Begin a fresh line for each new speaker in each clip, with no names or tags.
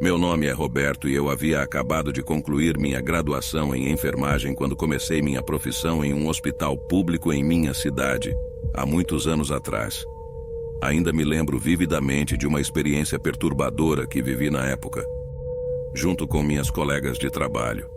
Meu nome é Roberto e eu havia acabado de concluir minha graduação em enfermagem quando comecei minha profissão em um hospital público em minha cidade, há muitos anos atrás. Ainda me lembro vividamente de uma experiência perturbadora que vivi na época, junto com minhas colegas de trabalho.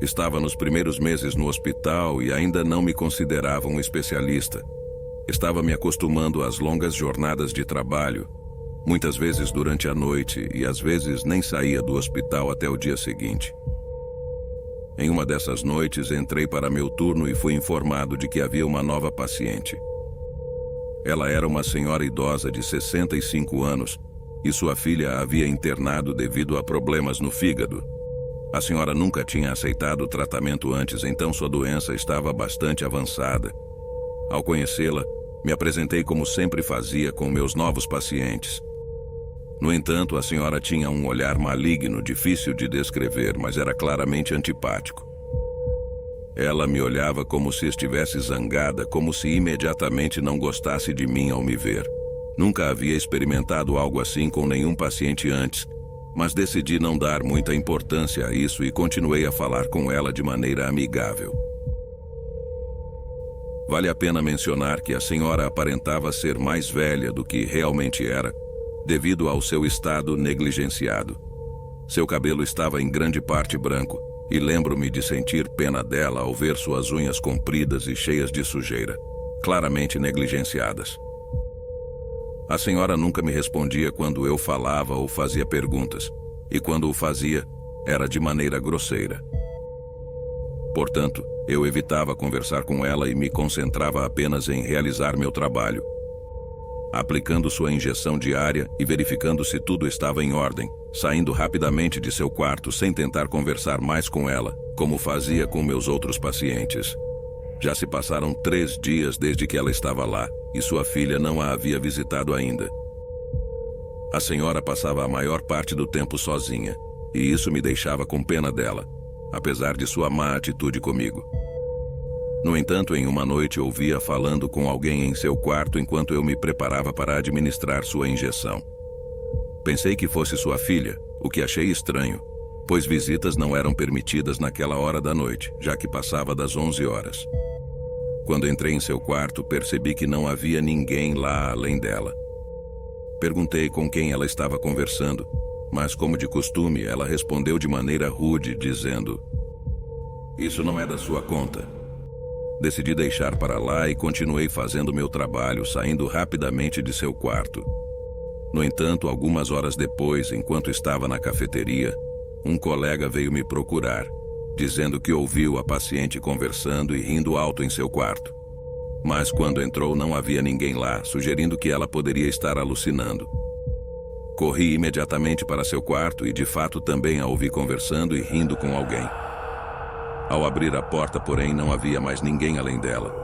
Estava nos primeiros meses no hospital e ainda não me considerava um especialista. Estava me acostumando às longas jornadas de trabalho, muitas vezes durante a noite, e às vezes nem saía do hospital até o dia seguinte. Em uma dessas noites, entrei para meu turno e fui informado de que havia uma nova paciente. Ela era uma senhora idosa de 65 anos e sua filha a havia internado devido a problemas no fígado. A senhora nunca tinha aceitado o tratamento antes, então sua doença estava bastante avançada. Ao conhecê-la, me apresentei como sempre fazia com meus novos pacientes. No entanto, a senhora tinha um olhar maligno, difícil de descrever, mas era claramente antipático. Ela me olhava como se estivesse zangada, como se imediatamente não gostasse de mim ao me ver. Nunca havia experimentado algo assim com nenhum paciente antes, mas decidi não dar muita importância a isso e continuei a falar com ela de maneira amigável. Vale a pena mencionar que a senhora aparentava ser mais velha do que realmente era, devido ao seu estado negligenciado. Seu cabelo estava em grande parte branco, e lembro-me de sentir pena dela ao ver suas unhas compridas e cheias de sujeira, claramente negligenciadas. A senhora nunca me respondia quando eu falava ou fazia perguntas, e quando o fazia, era de maneira grosseira. Portanto, eu evitava conversar com ela e me concentrava apenas em realizar meu trabalho, aplicando sua injeção diária e verificando se tudo estava em ordem, saindo rapidamente de seu quarto sem tentar conversar mais com ela, como fazia com meus outros pacientes. Já se passaram 3 dias desde que ela estava lá, e sua filha não a havia visitado ainda. A senhora passava a maior parte do tempo sozinha, e isso me deixava com pena dela, apesar de sua má atitude comigo. No entanto, em uma noite ouvia falando com alguém em seu quarto enquanto eu me preparava para administrar sua injeção. Pensei que fosse sua filha, o que achei estranho, pois visitas não eram permitidas naquela hora da noite, já que passava das 11 horas. Quando entrei em seu quarto, percebi que não havia ninguém lá além dela. Perguntei com quem ela estava conversando, mas como de costume, ela respondeu de maneira rude, dizendo: "Isso não é da sua conta." Decidi deixar para lá e continuei fazendo meu trabalho, saindo rapidamente de seu quarto. No entanto, algumas horas depois, enquanto estava na cafeteria, um colega veio me procurar, dizendo que ouviu a paciente conversando e rindo alto em seu quarto. Mas quando entrou não havia ninguém lá, sugerindo que ela poderia estar alucinando. Corri imediatamente para seu quarto e de fato também a ouvi conversando e rindo com alguém. Ao abrir a porta, porém, não havia mais ninguém além dela.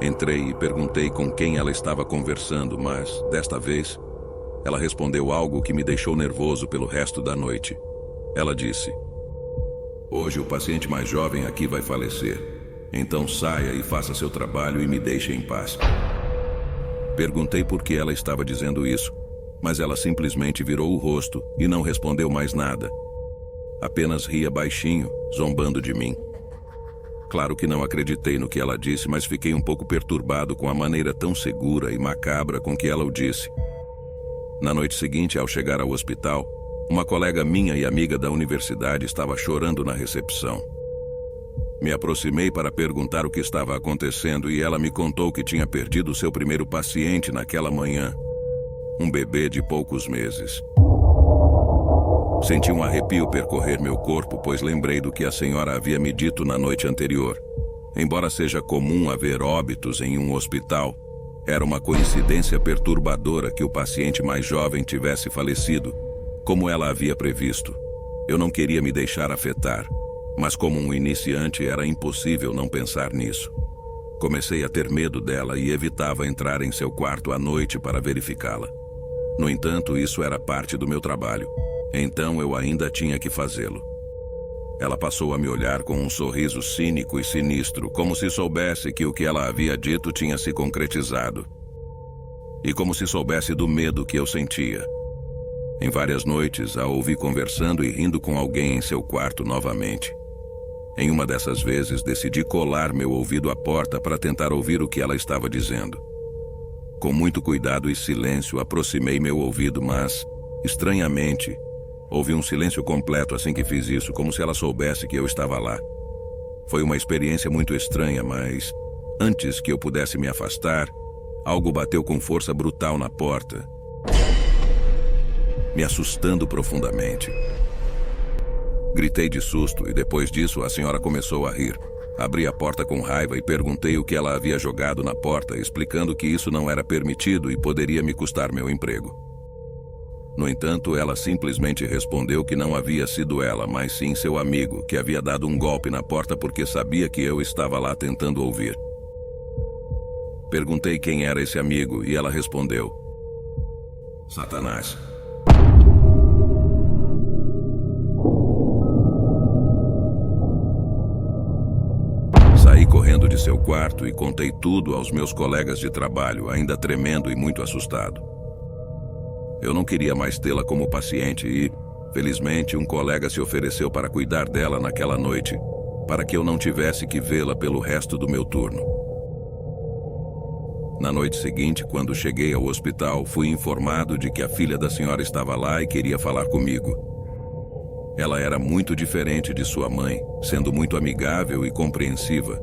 Entrei e perguntei com quem ela estava conversando, mas, desta vez, ela respondeu algo que me deixou nervoso pelo resto da noite. Ela disse: "Hoje o paciente mais jovem aqui vai falecer, então saia e faça seu trabalho e me deixe em paz." Perguntei por que ela estava dizendo isso, mas ela simplesmente virou o rosto e não respondeu mais nada. Apenas ria baixinho, zombando de mim. Claro que não acreditei no que ela disse, mas fiquei um pouco perturbado com a maneira tão segura e macabra com que ela o disse. Na noite seguinte, ao chegar ao hospital, uma colega minha e amiga da universidade estava chorando na recepção. Me aproximei para perguntar o que estava acontecendo e ela me contou que tinha perdido seu primeiro paciente naquela manhã, um bebê de poucos meses. Senti um arrepio percorrer meu corpo, pois lembrei do que a senhora havia me dito na noite anterior. Embora seja comum haver óbitos em um hospital, era uma coincidência perturbadora que o paciente mais jovem tivesse falecido, como ela havia previsto. Eu não queria me deixar afetar, mas como um iniciante era impossível não pensar nisso. Comecei a ter medo dela e evitava entrar em seu quarto à noite para verificá-la. No entanto, isso era parte do meu trabalho. Então eu ainda tinha que fazê-lo. Ela passou a me olhar com um sorriso cínico e sinistro, como se soubesse que o que ela havia dito tinha se concretizado. E como se soubesse do medo que eu sentia. Em várias noites, a ouvi conversando e rindo com alguém em seu quarto novamente. Em uma dessas vezes, decidi colar meu ouvido à porta para tentar ouvir o que ela estava dizendo. Com muito cuidado e silêncio, aproximei meu ouvido, mas, estranhamente, houve um silêncio completo assim que fiz isso, como se ela soubesse que eu estava lá. Foi uma experiência muito estranha, mas, antes que eu pudesse me afastar, algo bateu com força brutal na porta, me assustando profundamente. Gritei de susto e depois disso a senhora começou a rir. Abri a porta com raiva e perguntei o que ela havia jogado na porta, explicando que isso não era permitido e poderia me custar meu emprego. No entanto, ela simplesmente respondeu que não havia sido ela, mas sim seu amigo, que havia dado um golpe na porta porque sabia que eu estava lá tentando ouvir. Perguntei quem era esse amigo e ela respondeu: Satanás. Saí correndo de seu quarto e contei tudo aos meus colegas de trabalho, ainda tremendo e muito assustado. Eu não queria mais tê-la como paciente e, felizmente, um colega se ofereceu para cuidar dela naquela noite, para que eu não tivesse que vê-la pelo resto do meu turno. Na noite seguinte, quando cheguei ao hospital, fui informado de que a filha da senhora estava lá e queria falar comigo. Ela era muito diferente de sua mãe, sendo muito amigável e compreensiva.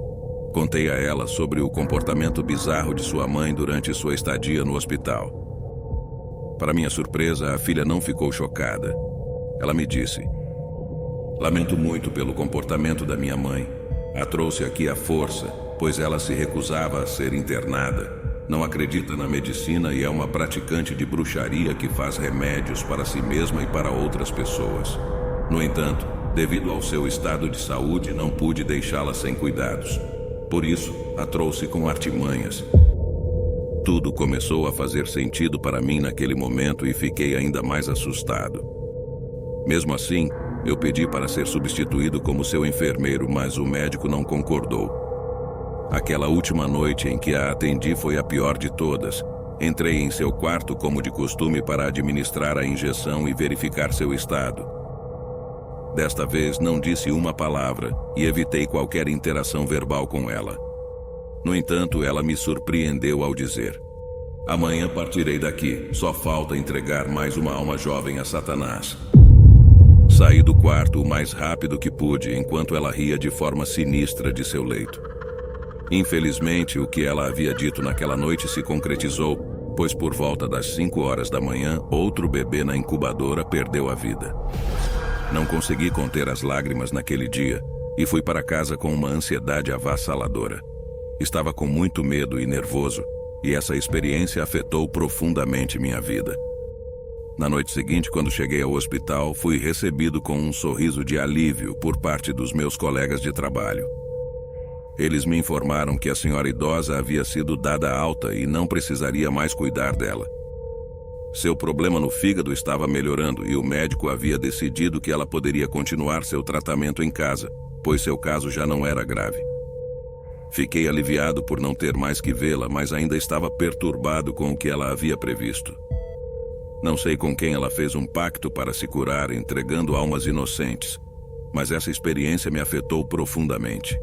Contei a ela sobre o comportamento bizarro de sua mãe durante sua estadia no hospital. Para minha surpresa, a filha não ficou chocada. Ela me disse: Lamento muito pelo comportamento da minha mãe. A trouxe aqui à força, pois ela se recusava a ser internada. Não acredita na medicina e é uma praticante de bruxaria que faz remédios para si mesma e para outras pessoas. No entanto, devido ao seu estado de saúde, não pude deixá-la sem cuidados. Por isso, a trouxe com artimanhas. Tudo começou a fazer sentido para mim naquele momento e fiquei ainda mais assustado. Mesmo assim, eu pedi para ser substituído como seu enfermeiro, mas o médico não concordou. Aquela última noite em que a atendi foi a pior de todas. Entrei em seu quarto como de costume para administrar a injeção e verificar seu estado. Desta vez não disse uma palavra e evitei qualquer interação verbal com ela. No entanto, ela me surpreendeu ao dizer: Amanhã partirei daqui, só falta entregar mais uma alma jovem a Satanás. Saí do quarto o mais rápido que pude, enquanto ela ria de forma sinistra de seu leito. Infelizmente, o que ela havia dito naquela noite se concretizou, pois por volta das 5 horas da manhã, outro bebê na incubadora perdeu a vida. Não consegui conter as lágrimas naquele dia e fui para casa com uma ansiedade avassaladora. Estava com muito medo e nervoso, e essa experiência afetou profundamente minha vida. Na noite seguinte, quando cheguei ao hospital, fui recebido com um sorriso de alívio por parte dos meus colegas de trabalho. Eles me informaram que a senhora idosa havia sido dada alta e não precisaria mais cuidar dela. Seu problema no fígado estava melhorando e o médico havia decidido que ela poderia continuar seu tratamento em casa, pois seu caso já não era grave. Fiquei aliviado por não ter mais que vê-la, mas ainda estava perturbado com o que ela havia previsto. Não sei com quem ela fez um pacto para se curar, entregando almas inocentes, mas essa experiência me afetou profundamente.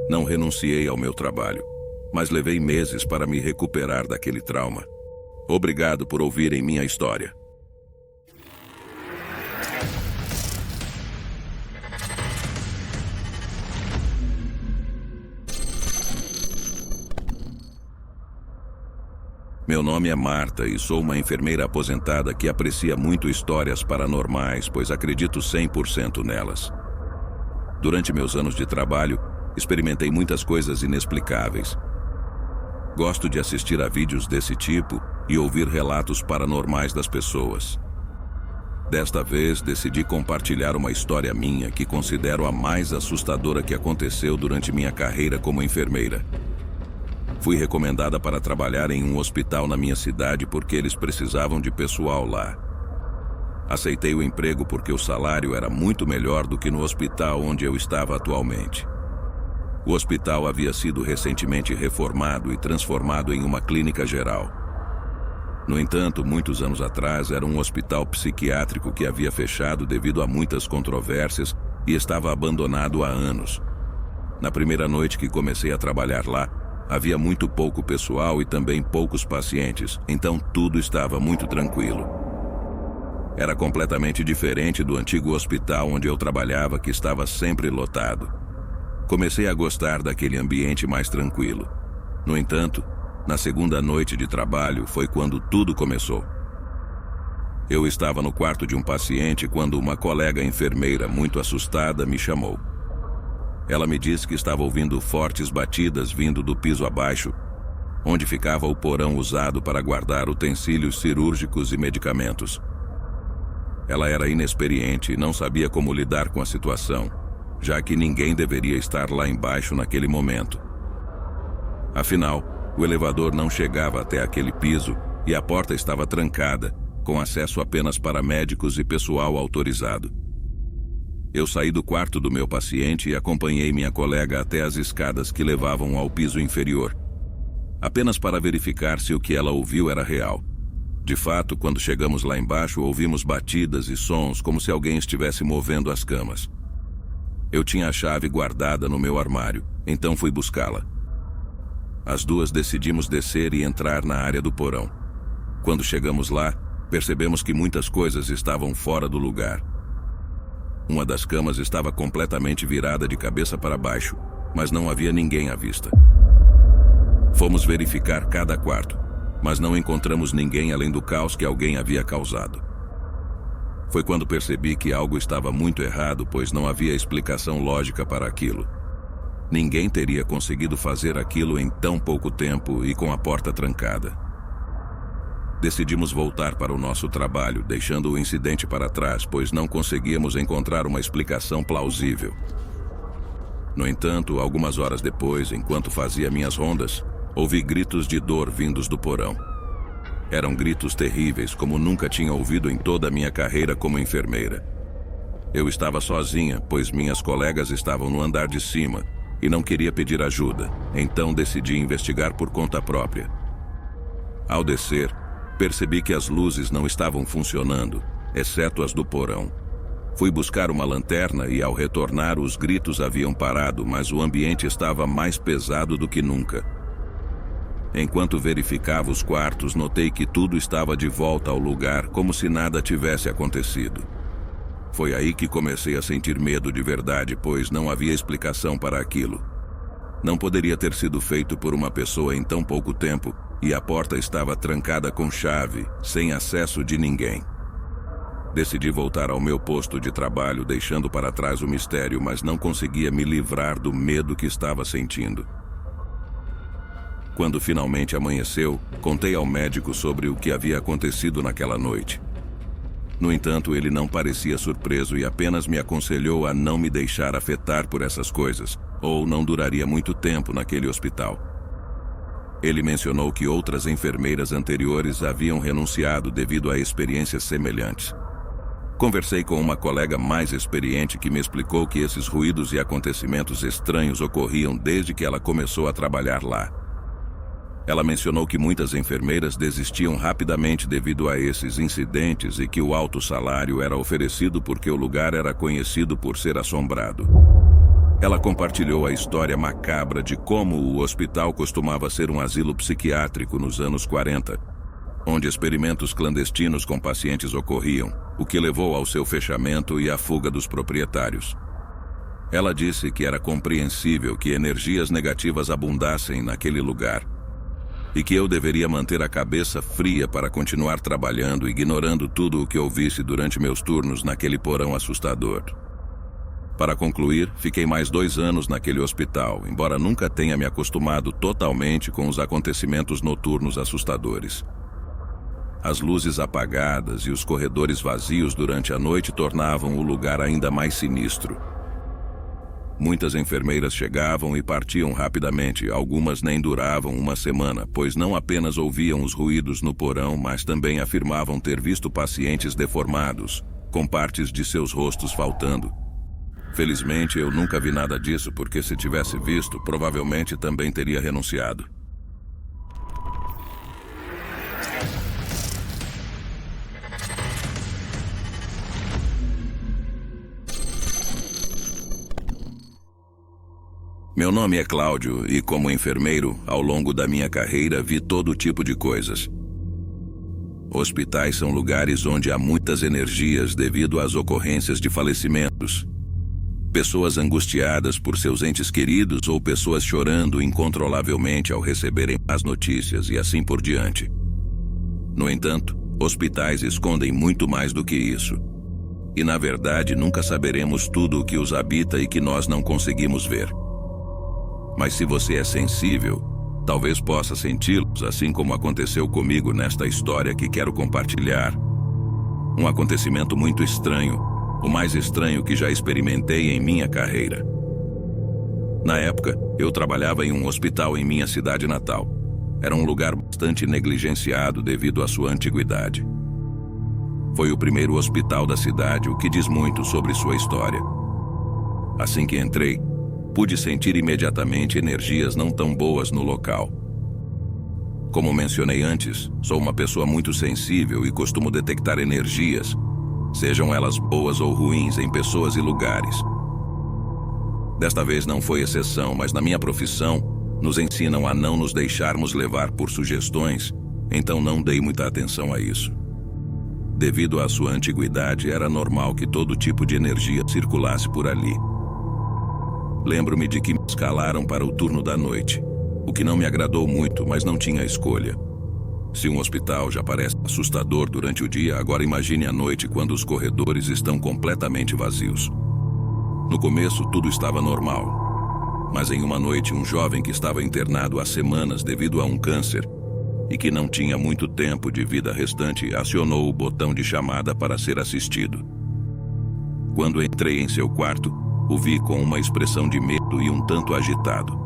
Não renunciei ao meu trabalho, mas levei meses para me recuperar daquele trauma. Obrigado por ouvirem minha história. Meu nome é Marta e sou uma enfermeira aposentada que aprecia muito histórias paranormais, pois acredito 100% nelas. Durante meus anos de trabalho, experimentei muitas coisas inexplicáveis. Gosto de assistir a vídeos desse tipo e ouvir relatos paranormais das pessoas. Desta vez, decidi compartilhar uma história minha que considero a mais assustadora que aconteceu durante minha carreira como enfermeira. Fui recomendada para trabalhar em um hospital na minha cidade porque eles precisavam de pessoal lá. Aceitei o emprego porque o salário era muito melhor do que no hospital onde eu estava atualmente. O hospital havia sido recentemente reformado e transformado em uma clínica geral. No entanto, muitos anos atrás era um hospital psiquiátrico que havia fechado devido a muitas controvérsias e estava abandonado há anos. Na primeira noite que comecei a trabalhar lá, havia muito pouco pessoal e também poucos pacientes, então tudo estava muito tranquilo. Era completamente diferente do antigo hospital onde eu trabalhava, que estava sempre lotado. Comecei a gostar daquele ambiente mais tranquilo. No entanto, na segunda noite de trabalho foi quando tudo começou. Eu estava no quarto de um paciente quando uma colega enfermeira, muito assustada, me chamou. Ela me disse que estava ouvindo fortes batidas vindo do piso abaixo, onde ficava o porão usado para guardar utensílios cirúrgicos e medicamentos. Ela era inexperiente e não sabia como lidar com a situação, já que ninguém deveria estar lá embaixo naquele momento. Afinal, o elevador não chegava até aquele piso e a porta estava trancada, com acesso apenas para médicos e pessoal autorizado. Eu saí do quarto do meu paciente e acompanhei minha colega até as escadas que levavam ao piso inferior, apenas para verificar se o que ela ouviu era real. De fato, quando chegamos lá embaixo, ouvimos batidas e sons como se alguém estivesse movendo as camas. Eu tinha a chave guardada no meu armário, então fui buscá-la. As duas decidimos descer e entrar na área do porão. Quando chegamos lá, percebemos que muitas coisas estavam fora do lugar. Uma das camas estava completamente virada de cabeça para baixo, mas não havia ninguém à vista. Fomos verificar cada quarto, mas não encontramos ninguém além do caos que alguém havia causado. Foi quando percebi que algo estava muito errado, pois não havia explicação lógica para aquilo. Ninguém teria conseguido fazer aquilo em tão pouco tempo e com a porta trancada. Decidimos voltar para o nosso trabalho, deixando o incidente para trás, pois não conseguíamos encontrar uma explicação plausível. No entanto, algumas horas depois, enquanto fazia minhas rondas, ouvi gritos de dor vindos do porão. Eram gritos terríveis, como nunca tinha ouvido em toda a minha carreira como enfermeira. Eu estava sozinha, pois minhas colegas estavam no andar de cima e não queria pedir ajuda, então decidi investigar por conta própria. Ao descer, percebi que as luzes não estavam funcionando, exceto as do porão. Fui buscar uma lanterna e, ao retornar, os gritos haviam parado, mas o ambiente estava mais pesado do que nunca. Enquanto verificava os quartos, notei que tudo estava de volta ao lugar, como se nada tivesse acontecido. Foi aí que comecei a sentir medo de verdade, pois não havia explicação para aquilo. Não poderia ter sido feito por uma pessoa em tão pouco tempo, e a porta estava trancada com chave, sem acesso de ninguém. Decidi voltar ao meu posto de trabalho, deixando para trás o mistério, mas não conseguia me livrar do medo que estava sentindo. Quando finalmente amanheceu, contei ao médico sobre o que havia acontecido naquela noite. No entanto, ele não parecia surpreso e apenas me aconselhou a não me deixar afetar por essas coisas, ou não duraria muito tempo naquele hospital. Ele mencionou que outras enfermeiras anteriores haviam renunciado devido a experiências semelhantes. Conversei com uma colega mais experiente que me explicou que esses ruídos e acontecimentos estranhos ocorriam desde que ela começou a trabalhar lá. Ela mencionou que muitas enfermeiras desistiam rapidamente devido a esses incidentes e que o alto salário era oferecido porque o lugar era conhecido por ser assombrado. Ela compartilhou a história macabra de como o hospital costumava ser um asilo psiquiátrico nos anos 40, onde experimentos clandestinos com pacientes ocorriam, o que levou ao seu fechamento e à fuga dos proprietários. Ela disse que era compreensível que energias negativas abundassem naquele lugar, e que eu deveria manter a cabeça fria para continuar trabalhando, ignorando tudo o que ouvisse durante meus turnos naquele porão assustador. Para concluir, fiquei mais 2 anos naquele hospital, embora nunca tenha me acostumado totalmente com os acontecimentos noturnos assustadores. As luzes apagadas e os corredores vazios durante a noite tornavam o lugar ainda mais sinistro. Muitas enfermeiras chegavam e partiam rapidamente, algumas nem duravam uma semana, pois não apenas ouviam os ruídos no porão, mas também afirmavam ter visto pacientes deformados, com partes de seus rostos faltando. Felizmente, eu nunca vi nada disso, porque se tivesse visto, provavelmente também teria renunciado. Meu nome é Cláudio e, como enfermeiro, ao longo da minha carreira, vi todo tipo de coisas. Hospitais são lugares onde há muitas energias devido às ocorrências de falecimentos. Pessoas angustiadas por seus entes queridos ou pessoas chorando incontrolavelmente ao receberem más notícias e assim por diante. No entanto, hospitais escondem muito mais do que isso. E, na verdade, nunca saberemos tudo o que os habita e que nós não conseguimos ver. Mas se você é sensível, talvez possa senti-los, assim como aconteceu comigo nesta história que quero compartilhar. Um acontecimento muito estranho, o mais estranho que já experimentei em minha carreira. Na época, eu trabalhava em um hospital em minha cidade natal. Era um lugar bastante negligenciado devido à sua antiguidade. Foi o primeiro hospital da cidade, o que diz muito sobre sua história. Assim que entrei, pude sentir imediatamente energias não tão boas no local. Como mencionei antes, sou uma pessoa muito sensível e costumo detectar energias, sejam elas boas ou ruins, em pessoas e lugares. Desta vez não foi exceção, mas na minha profissão, nos ensinam a não nos deixarmos levar por sugestões, então não dei muita atenção a isso. Devido à sua antiguidade, era normal que todo tipo de energia circulasse por ali. Lembro-me de que me escalaram para o turno da noite, o que não me agradou muito, mas não tinha escolha. Se um hospital já parece assustador durante o dia, agora imagine à noite quando os corredores estão completamente vazios. No começo, tudo estava normal. Mas em uma noite, um jovem que estava internado há semanas devido a um câncer e que não tinha muito tempo de vida restante, acionou o botão de chamada para ser assistido. Quando entrei em seu quarto, o vi com uma expressão de medo e um tanto agitado.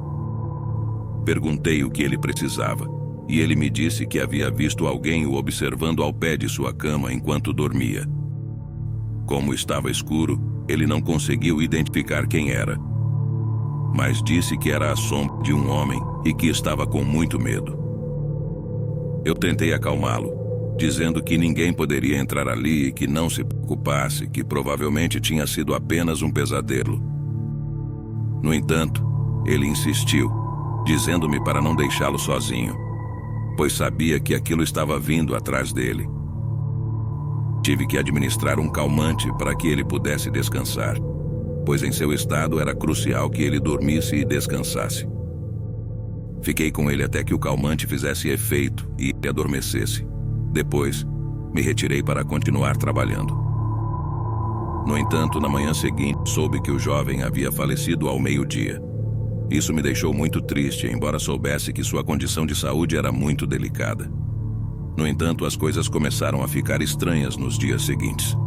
Perguntei o que ele precisava, e ele me disse que havia visto alguém o observando ao pé de sua cama enquanto dormia. Como estava escuro, ele não conseguiu identificar quem era, mas disse que era a sombra de um homem e que estava com muito medo. Eu tentei acalmá-lo, dizendo que ninguém poderia entrar ali e que não se preocupasse, que provavelmente tinha sido apenas um pesadelo. No entanto, ele insistiu, dizendo-me para não deixá-lo sozinho, pois sabia que aquilo estava vindo atrás dele. Tive que administrar um calmante para que ele pudesse descansar, pois em seu estado era crucial que ele dormisse e descansasse. Fiquei com ele até que o calmante fizesse efeito e ele adormecesse. Depois, me retirei para continuar trabalhando. No entanto, na manhã seguinte, soube que o jovem havia falecido ao meio-dia. Isso me deixou muito triste, embora soubesse que sua condição de saúde era muito delicada. No entanto, as coisas começaram a ficar estranhas nos dias seguintes.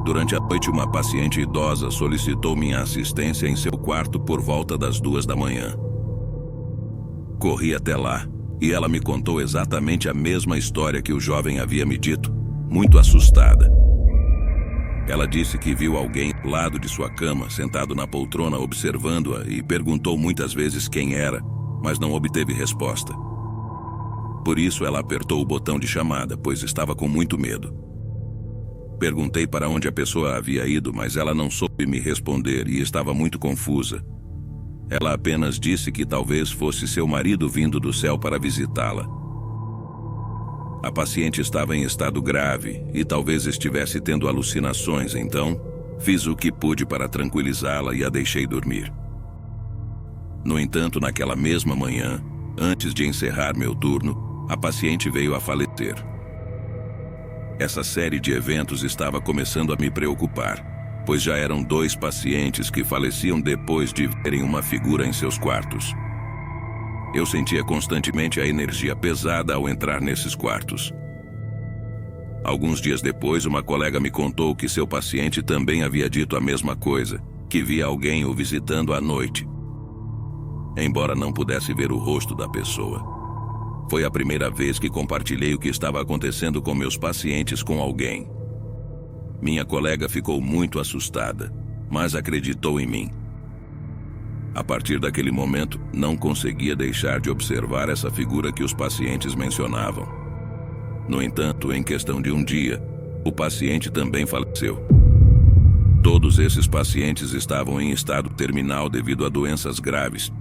Durante a noite, uma paciente idosa solicitou minha assistência em seu quarto por volta das 2 da manhã. Corri até lá, e ela me contou exatamente a mesma história que o jovem havia me dito, muito assustada. Ela disse que viu alguém ao lado de sua cama, sentado na poltrona observando-a, e perguntou muitas vezes quem era, mas não obteve resposta. Por isso ela apertou o botão de chamada, pois estava com muito medo. Perguntei para onde a pessoa havia ido, mas ela não soube me responder e estava muito confusa. Ela apenas disse que talvez fosse seu marido vindo do céu para visitá-la. A paciente estava em estado grave e talvez estivesse tendo alucinações, então fiz o que pude para tranquilizá-la e a deixei dormir. No entanto, naquela mesma manhã, antes de encerrar meu turno, a paciente veio a falecer. Essa série de eventos estava começando a me preocupar, pois já eram 2 pacientes que faleciam depois de verem uma figura em seus quartos. Eu sentia constantemente a energia pesada ao entrar nesses quartos. Alguns dias depois, uma colega me contou que seu paciente também havia dito a mesma coisa, que via alguém o visitando à noite, embora não pudesse ver o rosto da pessoa. Foi a primeira vez que compartilhei o que estava acontecendo com meus pacientes com alguém. Minha colega ficou muito assustada, mas acreditou em mim. A partir daquele momento, não conseguia deixar de observar essa figura que os pacientes mencionavam. No entanto, em questão de um dia, o paciente também faleceu. Todos esses pacientes estavam em estado terminal devido a doenças graves.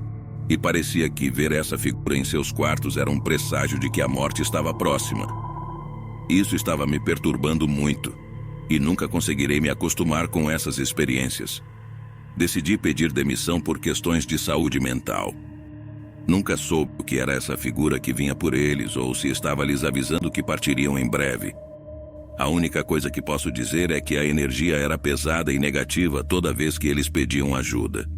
E parecia que ver essa figura em seus quartos era um presságio de que a morte estava próxima. Isso estava me perturbando muito, e nunca conseguirei me acostumar com essas experiências. Decidi pedir demissão por questões de saúde mental. Nunca soube o que era essa figura que vinha por eles ou se estava lhes avisando que partiriam em breve. A única coisa que posso dizer é que a energia era pesada e negativa toda vez que eles pediam ajuda.